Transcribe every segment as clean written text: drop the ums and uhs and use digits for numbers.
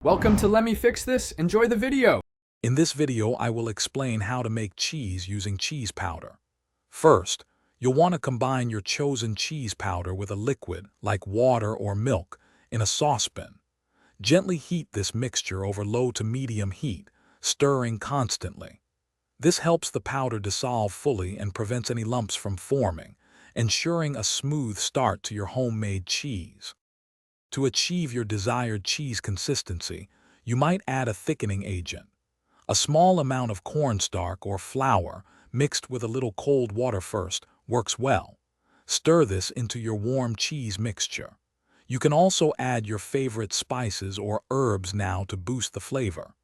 Welcome to Let Me Fix This. Enjoy the video. In this video, I will explain how to make cheese using cheese powder. First, you'll want to combine your chosen cheese powder with a liquid, like water or milk, in a saucepan. Gently heat this mixture over low to medium heat, stirring constantly. This helps the powder dissolve fully and prevents any lumps from forming, ensuring a smooth start to your homemade cheese. To achieve your desired cheese consistency, you might add a thickening agent. A small amount of cornstarch or flour mixed with a little cold water first works well. Stir this into your warm cheese mixture. You can also add your favorite spices or herbs now to boost the flavor.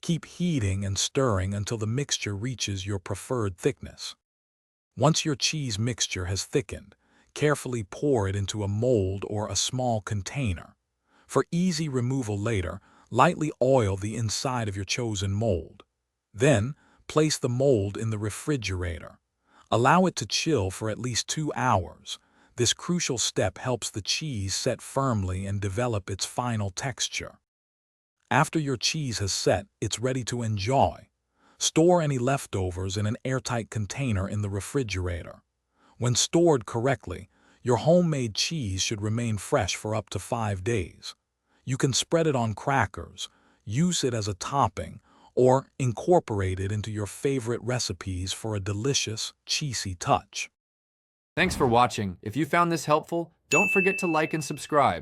Keep heating and stirring until the mixture reaches your preferred thickness. Once your cheese mixture has thickened, carefully pour it into a mold or a small container. For easy removal later, lightly oil the inside of your chosen mold. Then, place the mold in the refrigerator. Allow it to chill for at least 2 hours. This crucial step helps the cheese set firmly and develop its final texture. After your cheese has set, it's ready to enjoy. Store any leftovers in an airtight container in the refrigerator. When stored correctly, your homemade cheese should remain fresh for up to 5 days. You can spread it on crackers, use it as a topping, or incorporate it into your favorite recipes for a delicious, cheesy touch. Thanks for watching. If you found this helpful, don't forget to like and subscribe.